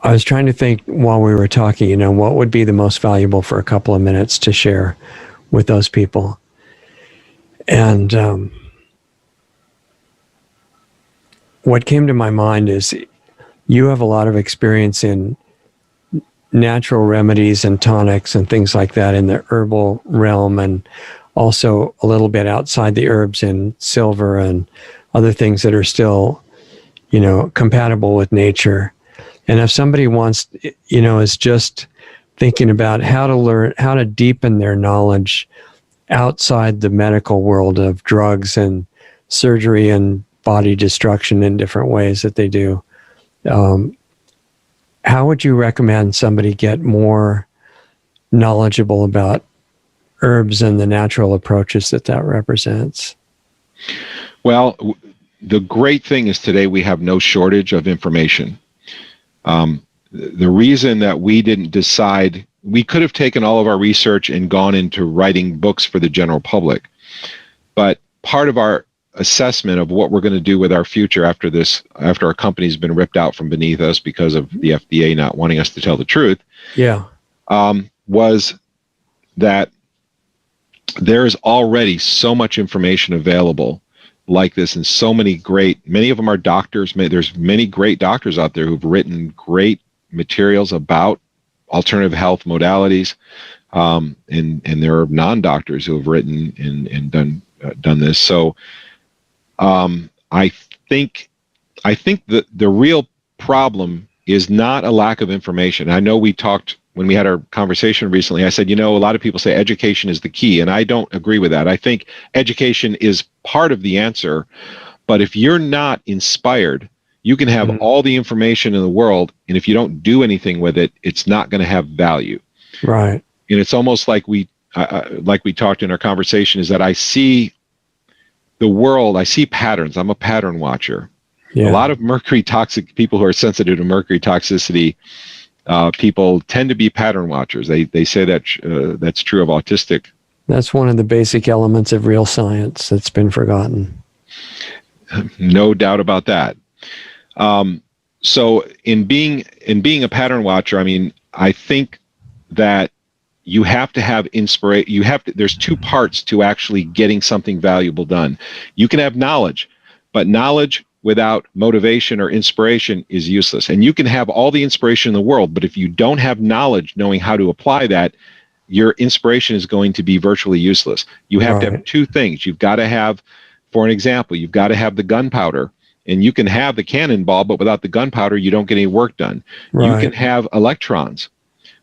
I was trying to think while we were talking, what would be the most valuable for a couple of minutes to share with those people. And what came to my mind is you have a lot of experience in natural remedies and tonics and things like that in the herbal realm, and also a little bit outside the herbs in silver and other things that are still, compatible with nature. And if somebody wants, is just thinking about how to deepen their knowledge outside the medical world of drugs and surgery and body destruction in different ways that they do, how would you recommend somebody get more knowledgeable about herbs and the natural approaches that represents? Well, the great thing is today we have no shortage of information. The reason that we didn't decide, we could have taken all of our research and gone into writing books for the general public, but part of our assessment of what we're going to do with our future after our company's been ripped out from beneath us because of the FDA not wanting us to tell the truth, was that there's already so much information available like this, and many of them are doctors. There's many great doctors out there who've written great materials about alternative health modalities, and there are non-doctors who have written and done this. So I think that the real problem is not a lack of information. I know we talked when we had our conversation recently. I said, a lot of people say education is the key, and I don't agree with that. I think education is part of the answer, but if you're not inspired, you can have all the information in the world, and if you don't do anything with it, it's not going to have value. Right. And it's almost like we talked in our conversation, is that I see the world, I see patterns. I'm a pattern watcher. Yeah. A lot of mercury toxic people who are sensitive to mercury toxicity, people tend to be pattern watchers. They say that that's true of autistic. That's one of the basic elements of real science that's been forgotten. No doubt about that. So in being a pattern watcher, I think that you have to have inspiration. There's two parts to actually getting something valuable done. You can have knowledge, but knowledge without motivation or inspiration is useless. And you can have all the inspiration in the world, but if you don't have knowledge knowing how to apply that, your inspiration is going to be virtually useless. You have to have two things. You've got to have, for an example, you've got to have the gunpowder, and you can have the cannonball, but without the gunpowder, you don't get any work done. Right. You can have electrons,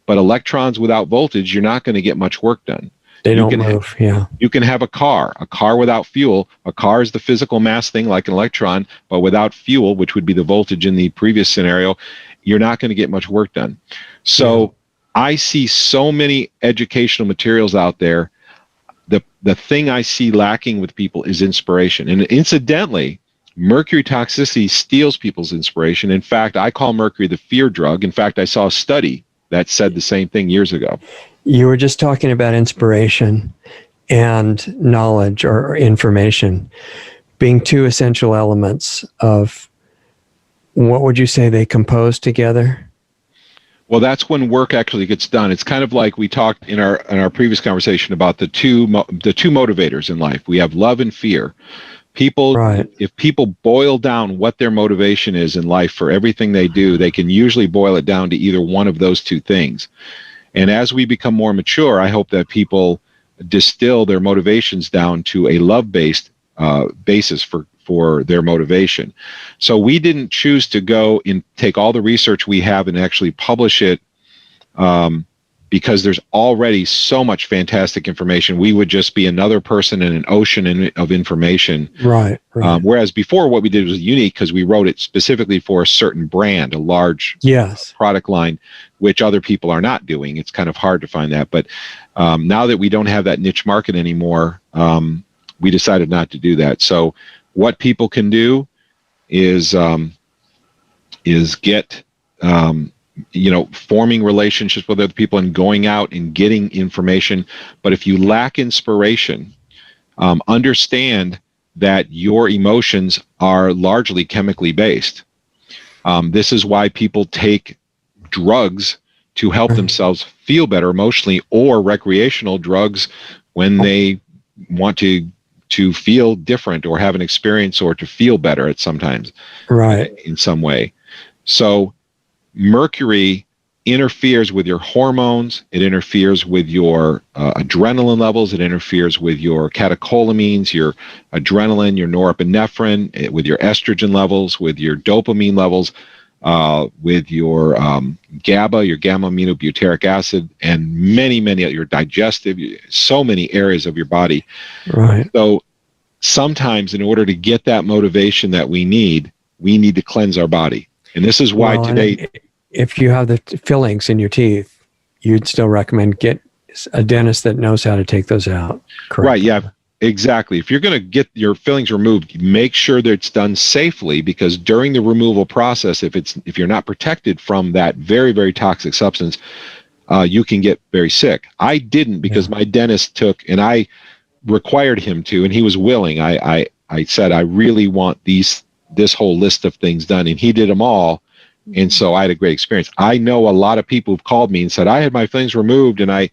but electrons without voltage, you're not going to get much work done. They don't move, You can have a car without fuel. A car is the physical mass thing like an electron, but without fuel, which would be the voltage in the previous scenario, you're not going to get much work done. So I see so many educational materials out there. The thing I see lacking with people is inspiration. And incidentally, mercury toxicity steals people's inspiration. In fact, I call mercury the fear drug. In fact, I saw a study that said the same thing years ago. You were just talking about inspiration and knowledge or information being two essential elements of, what would you say they compose together? Well, that's when work actually gets done. It's kind of like we talked in our previous conversation about the two motivators in life. We have love and fear. If people boil down what their motivation is in life for everything they do, they can usually boil it down to either one of those two things. And as we become more mature, I hope that people distill their motivations down to a love-based basis for their motivation. So we didn't choose to go and take all the research we have and actually publish it because there's already so much fantastic information. We would just be another person in an ocean of information. Right. Whereas before, what we did was unique because we wrote it specifically for a certain brand, a large product line, which other people are not doing. It's kind of hard to find that. But now that we don't have that niche market anymore, we decided not to do that. So what people can do is get forming relationships with other people and going out and getting information. But if you lack inspiration, understand that your emotions are largely chemically based. This is why people take drugs to help themselves feel better emotionally, or recreational drugs when they want to feel different or have an experience or to feel better at sometimes, right, in some way. So mercury interferes with your hormones. It interferes with your adrenaline levels. It interferes with your catecholamines, your adrenaline, your norepinephrine, with your estrogen levels, with your dopamine levels, with your GABA, your gamma-aminobutyric acid, and many, many your digestive, so many areas of your body. right. So sometimes in order to get that motivation that we need to cleanse our body. And this is why today, if you have the fillings in your teeth, you'd still recommend get a dentist that knows how to take those out. Correct. Right, yeah, exactly. If you're going to get your fillings removed, make sure that it's done safely, because during the removal process, if you're not protected from that very, very toxic substance, you can get very sick. I didn't, because my dentist took, and I required him to, and he was willing. I said, I really want this whole list of things done, and he did them all. And so I had a great experience. I know a lot of people who've called me and said, I had my fillings removed and I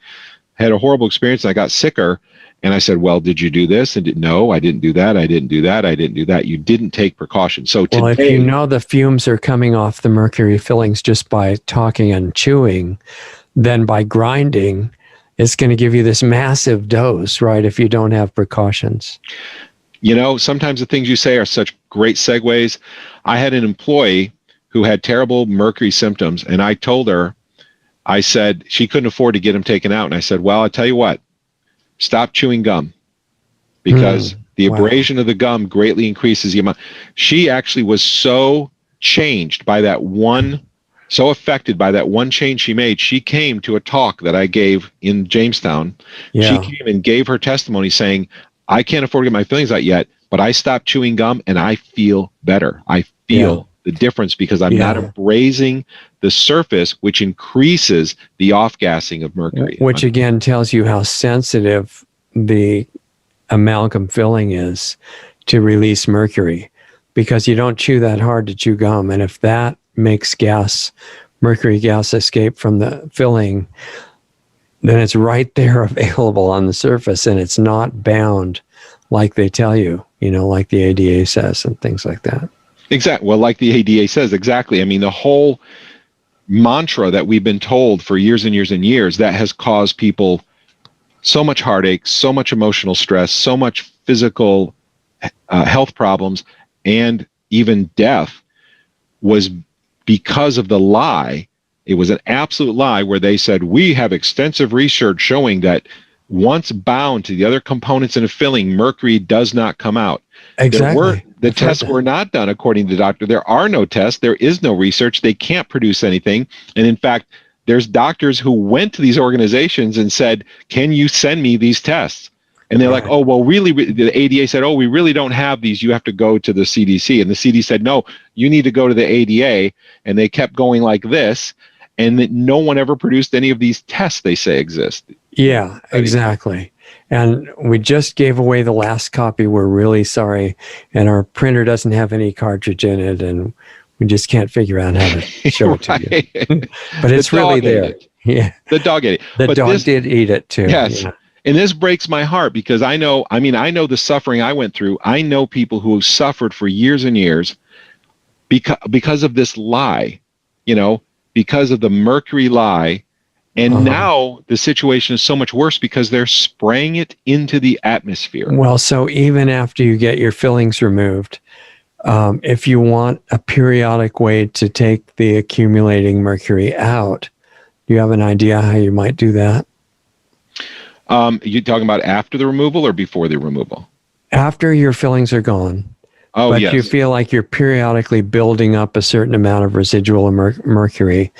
had a horrible experience and I got sicker. And I said, well, did you do this? And no, I didn't do that. I didn't do that. I didn't do that. You didn't take precautions. So today, well, if you know the fumes are coming off the mercury fillings just by talking and chewing, then by grinding, it's going to give you this massive dose, right? If you don't have precautions. You know, sometimes the things you say are such great segues. I had an employee who had terrible mercury symptoms, and I told her, I said, she couldn't afford to get him taken out. And I said, well, I tell you what, stop chewing gum, because the abrasion of the gum greatly increases the amount. She actually was so changed by that one, so affected by that one change she made. She came to a talk that I gave in Jamestown. Yeah. She came and gave her testimony saying, I can't afford to get my fillings out yet, but I stopped chewing gum and I feel better. I feel the difference because I'm not abrasing the surface, which increases the off-gassing of mercury. Which again tells you how sensitive the amalgam filling is to release mercury, because you don't chew that hard to chew gum. And if that makes mercury gas escape from the filling, then it's right there available on the surface, and it's not bound like they tell you, like the ADA says and things like that. Exactly. Well, like the ADA says, exactly. I mean, the whole mantra that we've been told for years and years and years, that has caused people so much heartache, so much emotional stress, so much physical health problems, and even death, was because of the lie. It was an absolute lie where they said, we have extensive research showing that once bound to the other components in a filling, mercury does not come out. Exactly. The tests were not done according to the doctor. There are no tests. There is no research. They can't produce anything. And in fact, there's doctors who went to these organizations and said, can you send me these tests? And they're like, oh, well, really, the ADA said, oh, we really don't have these. You have to go to the CDC. And the CDC said, no, you need to go to the ADA. And they kept going like this. And no one ever produced any of these tests they say exist. Yeah, exactly. And we just gave away the last copy. We're really sorry. And our printer doesn't have any cartridge in it. And we just can't figure out how to show it to you. But it's really there. Yeah. The dog ate it. The dog did eat it too. Yes. Yeah. And this breaks my heart, because I know the suffering I went through. I know people who have suffered for years and years because of this lie, because of the mercury lie. And now the situation is so much worse because they're spraying it into the atmosphere. Well, so even after you get your fillings removed, if you want a periodic way to take the accumulating mercury out, do you have an idea how you might do that? You talking about after the removal or before the removal? After your fillings are gone. Oh, but yes. you feel like you're periodically building up a certain amount of residual mercury.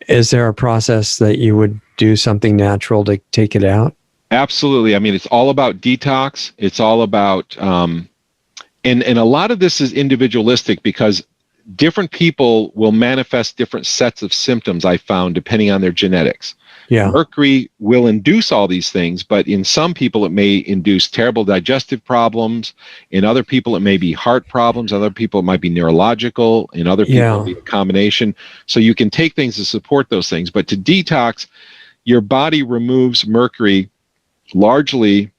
Is there a process that you would do something natural to take it out? Absolutely. I mean, it's all about detox. It's all about, and a lot of this is individualistic, because different people will manifest different sets of symptoms, I found, depending on their genetics. Yeah. Mercury will induce all these things, but in some people it may induce terrible digestive problems. In other people it may be heart problems. Other people it might be neurological. In other people Yeah. it'll be a combination. So you can take things to support those things. But to detox, your body removes mercury largely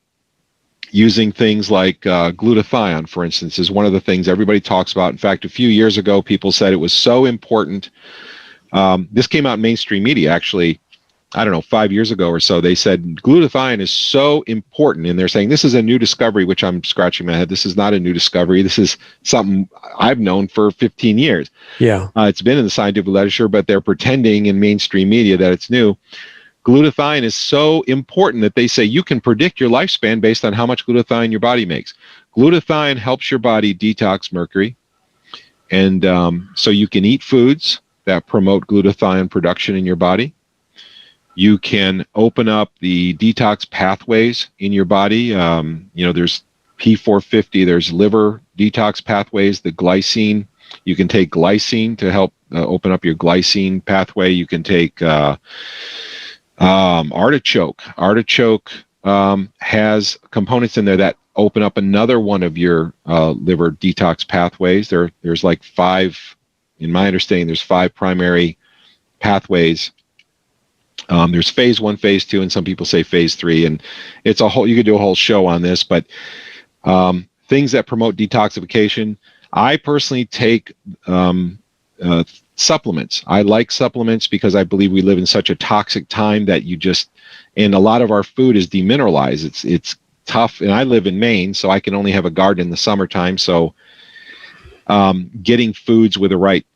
using things like glutathione, for instance, is one of the things everybody talks about. In fact, a few years ago, people said it was so important. This came out in mainstream media, actually, I don't know, 5 years ago or so. They said glutathione is so important, and they're saying this is a new discovery, which I'm scratching my head. This is not a new discovery. This is something I've known for 15 years. Yeah. It's been in the scientific literature, but they're pretending in mainstream media that it's new. Glutathione is so important that they say you can predict your lifespan based on how much glutathione your body makes. Glutathione helps your body detox mercury, and so you can eat foods that promote glutathione production in your body. You can open up the detox pathways in your body. There's P450, there's liver detox pathways, the glycine. You can take glycine to help open up your glycine pathway. You can take artichoke. Artichoke has components in there that open up another one of your liver detox pathways. There's like 5, in my understanding, there's 5 primary pathways. There's phase 1, phase 2, and some people say phase 3, and it's a whole. You could do a whole show on this, but things that promote detoxification. I personally take supplements. I like supplements because I believe we live in such a toxic time that and a lot of our food is demineralized. It's tough, and I live in Maine, so I can only have a garden in the summertime. So getting foods with the right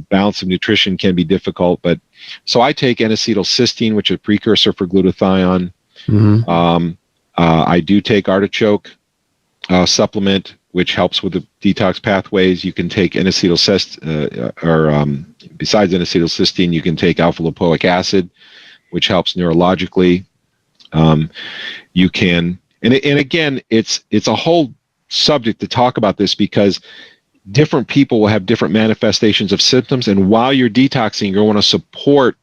balance of nutrition can be difficult. But so I take N-acetylcysteine, which is a precursor for glutathione. Mm-hmm. I do take artichoke supplement, which helps with the detox pathways. You can take N-acetylcysteine, besides N-acetylcysteine, you can take alpha-lipoic acid, which helps neurologically. You can, and again, it's a whole subject to talk about this because different people will have different manifestations of symptoms, and while you're detoxing, you're going to support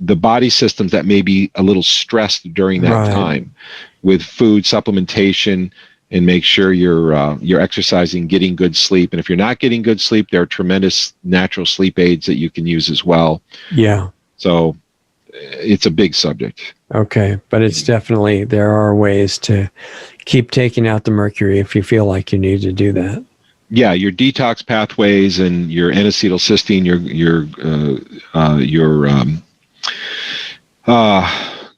the body systems that may be a little stressed during that time with food supplementation, and make sure you're exercising, getting good sleep. And if you're not getting good sleep, there are tremendous natural sleep aids that you can use as well. Yeah. So it's a big subject. Okay, but it's definitely, there are ways to keep taking out the mercury if you feel like you need to do that. Yeah, your detox pathways and your N-acetylcysteine, your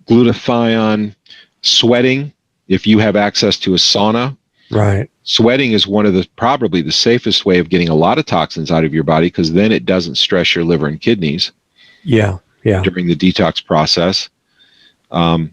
glutathione, sweating. If you have access to a sauna, right? Sweating is probably the safest way of getting a lot of toxins out of your body, because then it doesn't stress your liver and kidneys. Yeah. During the detox process.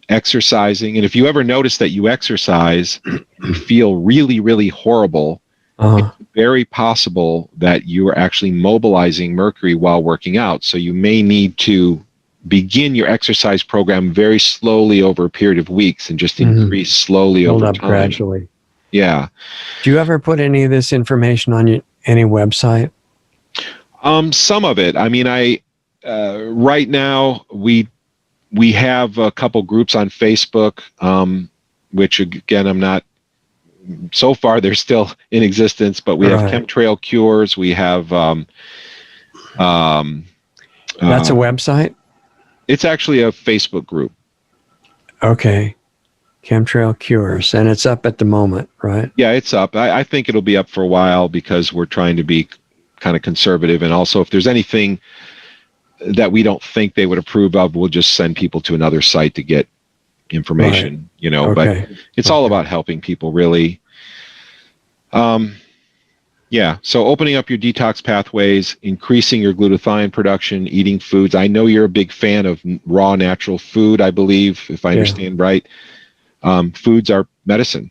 Exercising, and if you ever notice that you exercise, you feel really, really horrible. It's very possible that you are actually mobilizing mercury while working out. So you may need to begin your exercise program very slowly over a period of weeks and just increase slowly Build over up time. Gradually. Yeah. Do you ever put any of this information on any website? Some of it. I mean, right now we have a couple groups on Facebook, which again, I'm not. So far, they're still in existence, but we have chemtrail cures. We have. That's a website? It's actually a Facebook group. Okay. Chemtrail cures, and it's up at the moment, right? Yeah, it's up. I think it'll be up for a while because we're trying to be kind of conservative, and also if there's anything that we don't think they would approve of, we'll just send people to another site to get information, but it's all about helping people, really. So opening up your detox pathways, increasing your glutathione production, eating foods. I know you're a big fan of raw natural food, I believe, if I understand right. Foods are medicine.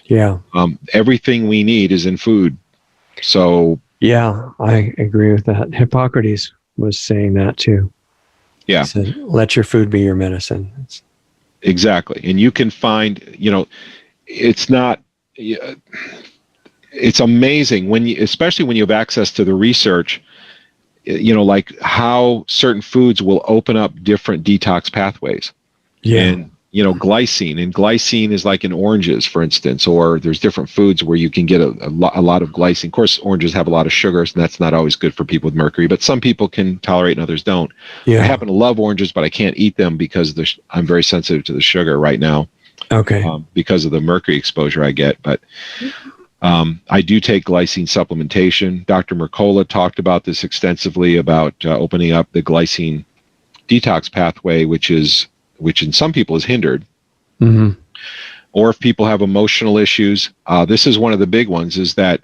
Yeah. Everything we need is in food. So yeah, I agree with that. Hippocrates was saying that too. Yeah. He said, let your food be your medicine. Exactly. And you can find, it's amazing especially when you have access to the research. like how certain foods will open up different detox pathways. Yeah. And, glycine is like in oranges, for instance, or there's different foods where you can get a lot of glycine. Of course, oranges have a lot of sugars, and that's not always good for people with mercury, but some people can tolerate and others don't. Yeah. I happen to love oranges, but I can't eat them because I'm very sensitive to the sugar right now. Okay. Because of the mercury exposure I get. But I do take glycine supplementation. Dr. Mercola talked about this extensively, about opening up the glycine detox pathway, which in some people is hindered. Mm-hmm. Or if people have emotional issues, this is one of the big ones, is that,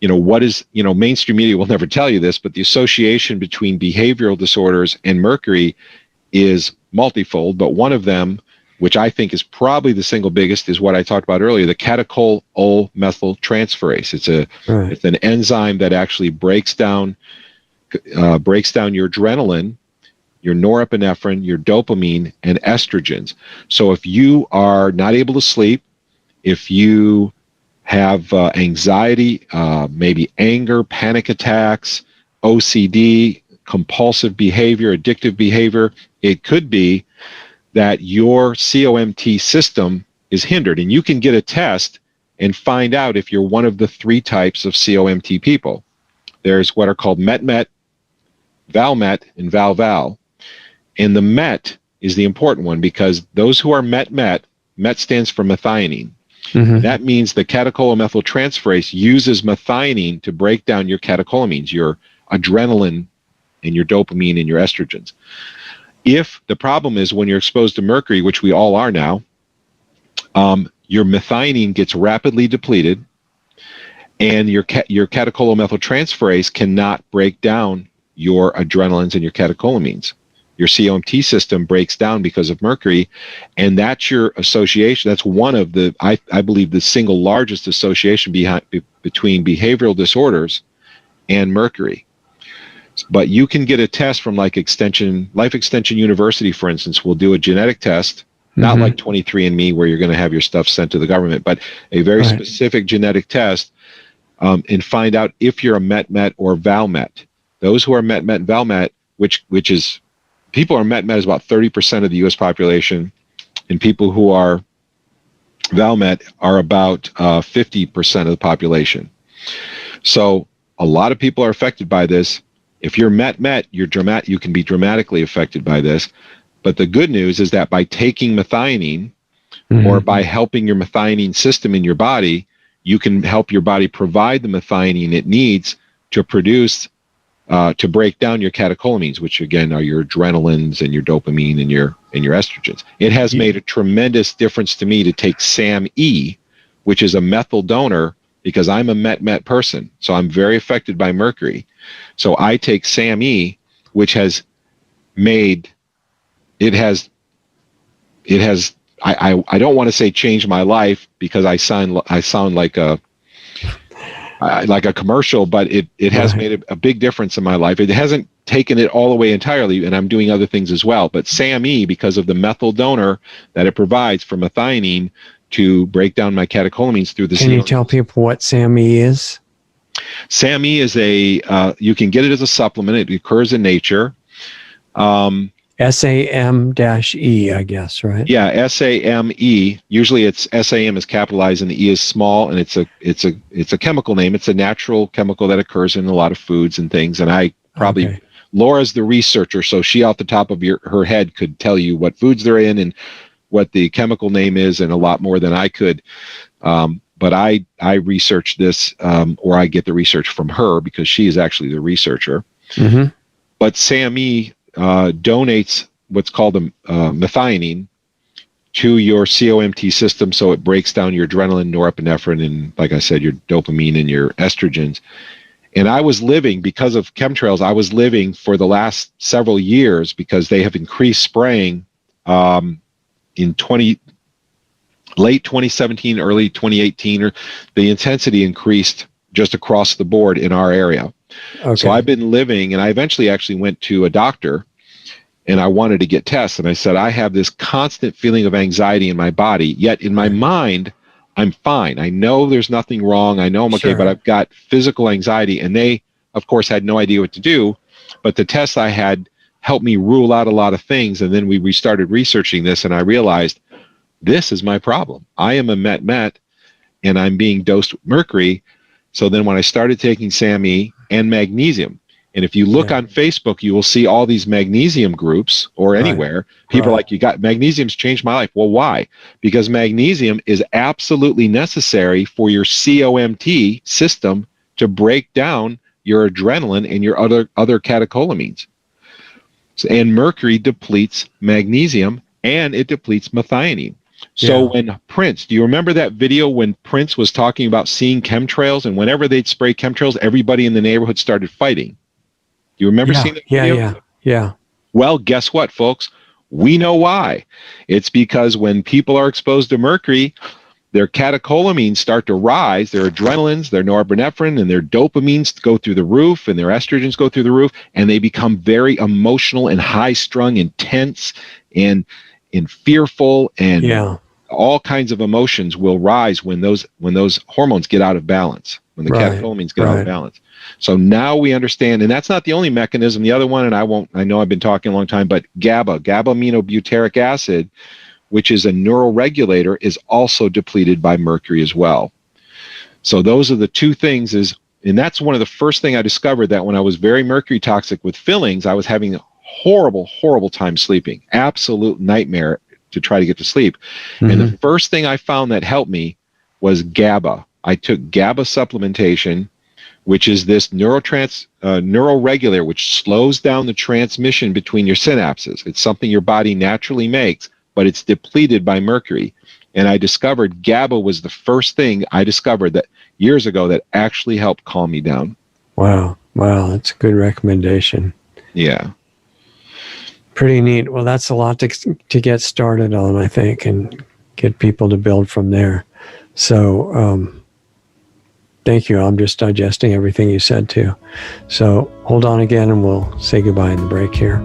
mainstream media will never tell you this, but the association between behavioral disorders and mercury is multifold, but one of them, which I think is probably the single biggest, is what I talked about earlier, the catechol-O-methyltransferase. It's an enzyme that actually breaks down your adrenaline, your norepinephrine, your dopamine, and estrogens. So if you are not able to sleep, if you have anxiety, maybe anger, panic attacks, OCD, compulsive behavior, addictive behavior, it could be that your COMT system is hindered. And you can get a test and find out if you're one of the 3 types of COMT people. There's what are called MET-MET, VAL-MET, and VAL-VAL. And the MET is the important one, because those who are MET-MET, MET stands for methionine. Mm-hmm. That means the catechol-O-methyltransferase uses methionine to break down your catecholamines, your adrenaline and your dopamine and your estrogens. If the problem is when you're exposed to mercury, which we all are now, your methionine gets rapidly depleted, and your catechol-O-methyltransferase cannot break down your adrenalines and your catecholamines. Your COMT system breaks down because of mercury, and that's your association. That's one of the, I believe, the single largest association between behavioral disorders and mercury. But you can get a test from Life Extension University, for instance, will do a genetic test, not like 23andMe where you're going to have your stuff sent to the government, but a very specific genetic test, and find out if you're a MET-MET or VAL-MET. Those who are MET-MET and VAL-MET, which is, people who are MET-MET is about 30% of the U.S. population, and people who are VAL-MET are about 50% of the population. So a lot of people are affected by this. If you're MET-MET, you can be dramatically affected by this. But the good news is that by taking methionine, or by helping your methionine system in your body, you can help your body provide the methionine it needs to produce, to break down your catecholamines, which again are your adrenalines and your dopamine and your estrogens. It has made a tremendous difference to me to take SAMe, which is a methyl donor, because I'm a MET-MET person, so I'm very affected by mercury. So I take SAMe, which has made, I don't want to say changed my life, because I sound like a commercial, but it has made a big difference in my life. It hasn't taken it all the way entirely, and I'm doing other things as well. But SAMe, because of the methyl donor that it provides for methionine to break down my catecholamines through the Can you tell people what SAMe is? SAMe is you can get it as a supplement. It occurs in nature. SAM-E, I guess, right? Yeah, SAME. Usually it's SAM is capitalized and the E is small, and it's a chemical name. It's a natural chemical that occurs in a lot of foods and things. And I probably, Laura's the researcher, so she off the top of her head could tell you what foods they're in and what the chemical name is, and a lot more than I could. But I research this, or I get the research from her, because she is actually the researcher. Mm-hmm. But SAMe donates what's called a methionine to your COMT system, so it breaks down your adrenaline, norepinephrine, and, like I said, your dopamine and your estrogens. And I was living, because of chemtrails, I was living for the last several years, because they have increased spraying in late 2017, early 2018, or the intensity increased just across the board in our area. Okay. So I've been living, and I eventually actually went to a doctor, and I wanted to get tests. And I said, I have this constant feeling of anxiety in my body, yet in my mind, I'm fine. I know there's nothing wrong. I know I'm okay, but I've got physical anxiety. And they, of course, had no idea what to do. But the tests I had helped me rule out a lot of things. And then we started researching this, and I realized this is my problem. I am a met, and I'm being dosed with mercury. So then when I started taking SAMe and magnesium, and if you look on Facebook, you will see all these magnesium groups, or anywhere. People are like, you got magnesium's changed my life. Well, why? Because magnesium is absolutely necessary for your COMT system to break down your adrenaline and your other catecholamines. And mercury depletes magnesium, and it depletes methionine. So when Prince, do you remember that video when Prince was talking about seeing chemtrails, and whenever they'd spray chemtrails, everybody in the neighborhood started fighting? You remember seeing that video? Yeah. Well, guess what, folks? We know why. It's because when people are exposed to mercury, their catecholamines start to rise, their adrenalines, their norepinephrine, and their dopamines go through the roof, and their estrogens go through the roof, and they become very emotional and high-strung and tense and fearful, and all kinds of emotions will rise when those hormones get out of balance, when the catecholamines get out of balance. So now we understand, and that's not the only mechanism. The other one, and I know I've been talking a long time, but GABA-aminobutyric acid, which is a neuroregulator, is also depleted by mercury as well. So those are the two things, and that's one of the first thing I discovered, that when I was very mercury toxic with fillings, I was having a horrible time sleeping, absolute nightmare to try to get to sleep. And the first thing I found that helped me was GABA. I took GABA supplementation, which is this neuroregulator, which slows down the transmission between your synapses. It's something your body naturally makes, but it's depleted by mercury. And I discovered GABA was the first thing I discovered that years ago that actually helped calm me down. Wow, that's a good recommendation. Yeah. Pretty neat. Well, that's a lot to get started on, I think, and get people to build from there. So thank you. I'm just digesting everything you said too. So hold on again, and we'll say goodbye in the break here.